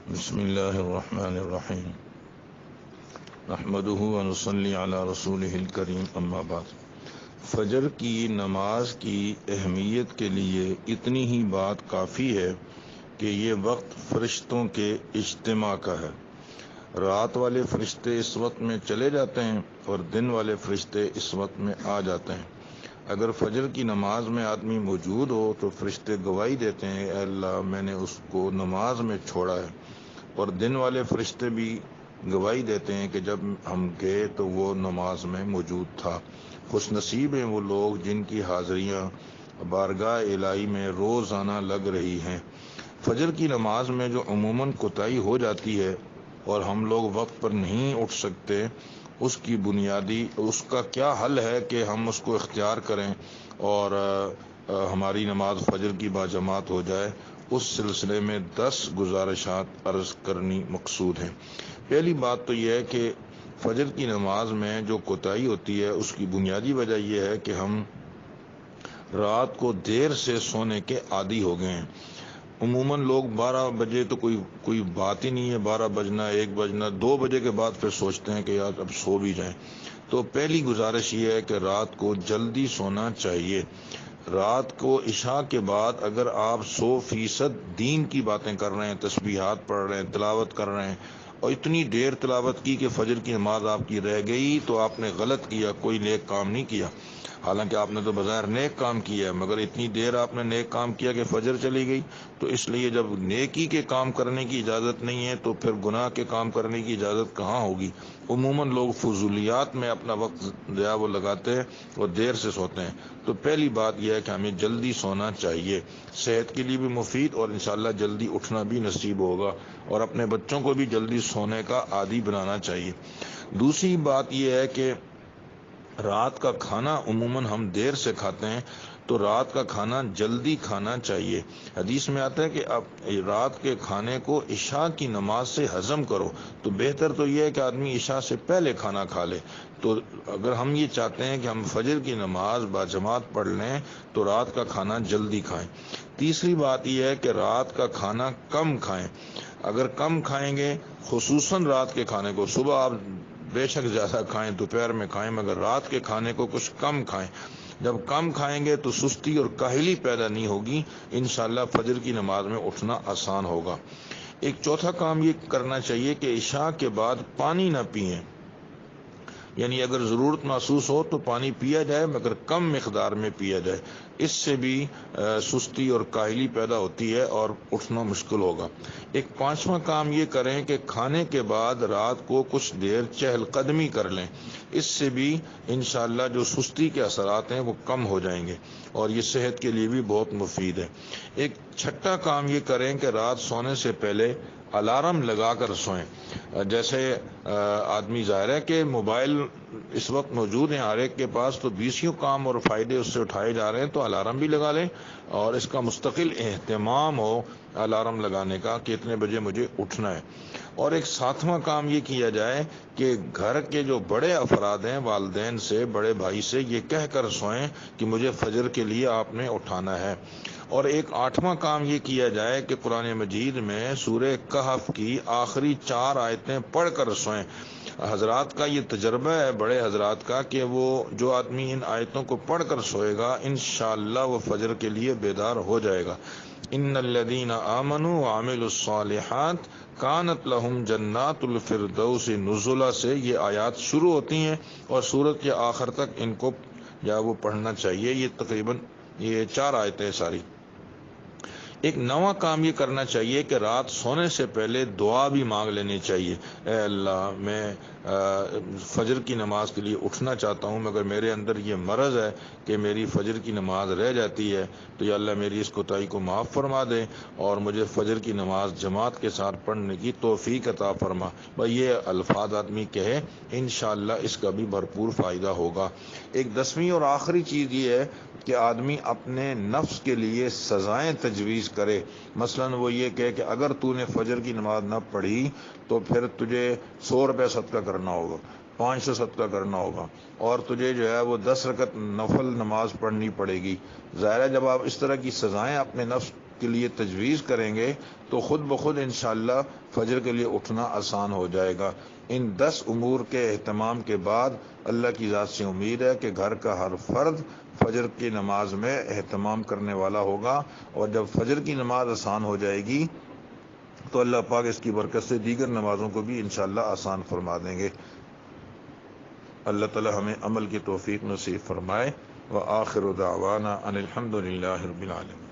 بسم اللہ الرحمن الرحیم نحمدہ ونصلی علی رسولہ الکریم اما بعد۔ فجر کی نماز کی اہمیت کے لیے اتنی ہی بات کافی ہے کہ یہ وقت فرشتوں کے اجتماع کا ہے۔ رات والے فرشتے اس وقت میں چلے جاتے ہیں اور دن والے فرشتے اس وقت میں آ جاتے ہیں۔ اگر فجر کی نماز میں آدمی موجود ہو تو فرشتے گواہی دیتے ہیں، اے اللہ میں نے اس کو نماز میں چھوڑا ہے، اور دن والے فرشتے بھی گواہی دیتے ہیں کہ جب ہم گئے تو وہ نماز میں موجود تھا۔ خوش نصیب ہیں وہ لوگ جن کی حاضریاں بارگاہ الہی میں روزانہ لگ رہی ہیں۔ فجر کی نماز میں جو عموماً کوتاہی ہو جاتی ہے اور ہم لوگ وقت پر نہیں اٹھ سکتے، اس کا کیا حل ہے کہ ہم اس کو اختیار کریں اور ہماری نماز فجر کی باجماعت ہو جائے۔ اس سلسلے میں 10 گزارشات عرض کرنی مقصود ہیں۔ پہلی بات تو یہ ہے کہ فجر کی نماز میں جو کوتاہی ہوتی ہے اس کی بنیادی وجہ یہ ہے کہ ہم رات کو دیر سے سونے کے عادی ہو گئے ہیں۔ عموماً لوگ 12 بجے تو کوئی بات ہی نہیں ہے، 12 بجنا، 1 بجنا، 2 بجے کے بعد پھر سوچتے ہیں کہ یار اب سو بھی جائیں۔ تو پہلی گزارش یہ ہے کہ رات کو جلدی سونا چاہیے۔ رات کو عشاء کے بعد اگر آپ 100% دین کی باتیں کر رہے ہیں، تسبیحات پڑھ رہے ہیں، تلاوت کر رہے ہیں، اور اتنی دیر تلاوت کی کہ فجر کی نماز آپ کی رہ گئی، تو آپ نے غلط کیا، کوئی نیک کام نہیں کیا۔ حالانکہ آپ نے تو بظاہر نیک کام کیا ہے، مگر اتنی دیر آپ نے نیک کام کیا کہ فجر چلی گئی۔ تو اس لیے جب نیکی کے کام کرنے کی اجازت نہیں ہے تو پھر گناہ کے کام کرنے کی اجازت کہاں ہوگی؟ عموماً لوگ فضولیات میں اپنا وقت جو ہے وہ لگاتے ہیں اور دیر سے سوتے ہیں۔ تو پہلی بات یہ ہے کہ ہمیں جلدی سونا چاہیے، صحت کے لیے بھی مفید، اور انشاءاللہ جلدی اٹھنا بھی نصیب ہوگا، اور اپنے بچوں کو بھی جلدی سونے کا عادی بنانا چاہیے۔ دوسری بات یہ ہے کہ رات کا کھانا عموماً ہم دیر سے کھاتے ہیں، تو رات کا کھانا جلدی کھانا چاہیے۔ حدیث میں آتا ہے کہ آپ رات کے کھانے کو عشاء کی نماز سے ہضم کرو، تو بہتر تو یہ ہے کہ آدمی عشاء سے پہلے کھانا کھا لے۔ تو اگر ہم یہ چاہتے ہیں کہ ہم فجر کی نماز باجماعت پڑھ لیں تو رات کا کھانا جلدی کھائیں۔ تیسری بات یہ ہے کہ رات کا کھانا کم کھائیں۔ اگر کم کھائیں گے، خصوصاً رات کے کھانے کو، صبح آپ بے شک زیادہ کھائیں، دوپہر میں کھائیں، مگر رات کے کھانے کو کچھ کم کھائیں۔ جب کم کھائیں گے تو سستی اور کاہلی پیدا نہیں ہوگی، انشاءاللہ فجر کی نماز میں اٹھنا آسان ہوگا۔ ایک چوتھا کام یہ کرنا چاہیے کہ عشاء کے بعد پانی نہ پئیں، یعنی اگر ضرورت محسوس ہو تو پانی پیا جائے، مگر کم مقدار میں پیا جائے۔ اس سے بھی سستی اور کاہلی پیدا ہوتی ہے اور اٹھنا مشکل ہوگا۔ ایک پانچواں کام یہ کریں کہ کھانے کے بعد رات کو کچھ دیر چہل قدمی کر لیں، اس سے بھی انشاءاللہ جو سستی کے اثرات ہیں وہ کم ہو جائیں گے، اور یہ صحت کے لیے بھی بہت مفید ہے۔ ایک چھٹا کام یہ کریں کہ رات سونے سے پہلے الارم لگا کر سوئیں۔ جیسے آدمی ظاہر ہے کہ موبائل اس وقت موجود ہیں ہر ایک کے پاس، تو 20 کام اور فائدے اس سے اٹھائے جا رہے ہیں، تو الارم بھی لگا لیں اور اس کا مستقل اہتمام ہو الارم لگانے کا کہ اتنے بجے مجھے اٹھنا ہے۔ اور ایک ساتواں کام یہ کیا جائے کہ گھر کے جو بڑے افراد ہیں، والدین سے، بڑے بھائی سے یہ کہہ کر سوئیں کہ مجھے فجر کے لیے آپ نے اٹھانا ہے۔ اور ایک 8واں کام یہ کیا جائے کہ قرآن مجید میں سورہ کہف کی آخری 4 آیتیں پڑھ کر سوئیں۔ حضرات کا یہ تجربہ ہے، بڑے حضرات کا، کہ وہ جو آدمی ان آیتوں کو پڑھ کر سوئے گا انشاءاللہ وہ فجر کے لیے بیدار ہو جائے گا۔ ان الذین آمنوا وعملوا الصالحات کانت لہم جنات الفردوس نزلا سے یہ آیات شروع ہوتی ہیں، اور سورت کے آخر تک ان کو وہ پڑھنا چاہیے۔ یہ تقریباً 4 آیتیں ساری۔ ایک نواں کام یہ کرنا چاہیے کہ رات سونے سے پہلے دعا بھی مانگ لینی چاہیے۔ اے اللہ میں فجر کی نماز کے لیے اٹھنا چاہتا ہوں، مگر میرے اندر یہ مرض ہے کہ میری فجر کی نماز رہ جاتی ہے، تو یا اللہ میری اس کوتاہی کو معاف فرما دے اور مجھے فجر کی نماز جماعت کے ساتھ پڑھنے کی توفیق عطا فرما۔ بھائی یہ الفاظ آدمی کہے، انشاءاللہ اس کا بھی بھرپور فائدہ ہوگا۔ ایک 10ویں اور آخری چیز یہ ہے کہ آدمی اپنے نفس کے لیے سزائیں تجویز کرے۔ مثلا وہ یہ کہے کہ اگر تو نے فجر کی نماز نہ پڑھی تو پھر تجھے 100 روپے صدقہ کرنا ہوگا، 500 صدقہ کرنا ہوگا، اور تجھے جو ہے وہ 10 رکعت نفل نماز پڑھنی پڑے گی۔ ظاہر ہے جب آپ اس طرح کی سزائیں اپنے نفس کے لیے تجویز کریں گے تو خود بخود انشاءاللہ فجر کے لیے اٹھنا آسان ہو جائے گا۔ ان 10 امور کے اہتمام کے بعد اللہ کی ذات سے امید ہے کہ گھر کا ہر فرد فجر کی نماز میں اہتمام کرنے والا ہوگا، اور جب فجر کی نماز آسان ہو جائے گی تو اللہ پاک اس کی برکت سے دیگر نمازوں کو بھی انشاءاللہ آسان فرما دیں گے۔ اللہ تعالی ہمیں عمل کی توفیق نصیب فرمائے۔ وآخر دعوانا ان الحمد للہ رب العالمین۔